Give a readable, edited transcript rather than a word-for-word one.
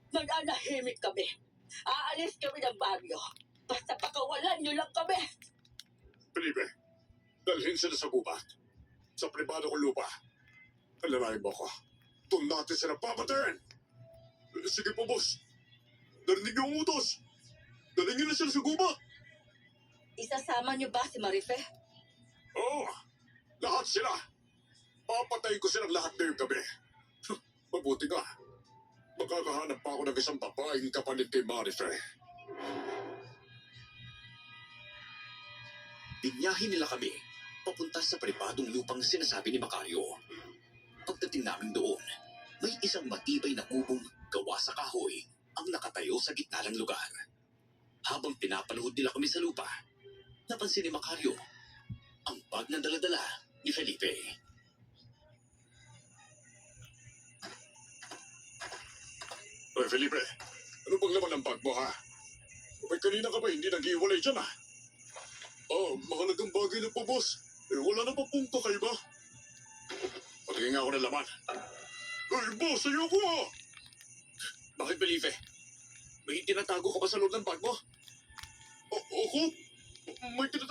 Mananahimik kami. Aalis kami ng baryo. Basta pakawalan niyo lang kami. Felipe, dalhin sila sa gubat. Sa pribado kong lupa. Alalahin mo ko. Doon natin sila papatayin. Sige po, boss. Narinig niyo ang utos. Dalhin niyo na sila sa gubat. Isasama niyo ba si Marife? Oo, lahat sila. Papatayin ko silang lahat ngayong gabi. Mabuti nga. Makakahanap pa ako ng isang babaeng kapalit kay Marife. Binyahin nila kami papunta sa pribadong lupang sinasabi ni Macario. Pagdating namin doon, may isang matibay na kubong gawa sa kahoy ang nakatayo sa gitna ng lugar. Habang pinapanood nila kami sa lupa, napansin ni Macario ang bag na daladala ni Felipe. Ay, Felipe, ano bang laman ng bag mo, ha? May kanina ka ba hindi nag-iwalay dyan, ha? Oh, mahalagang bagay na po, boss. Wala na pa pong kakaiba. Patingin nga ako ng laman. Ay, boss, ayoko, ha! Bakit, Felipe? May tinatago ka ba sa loob ng bag mo? Ako? May tinatago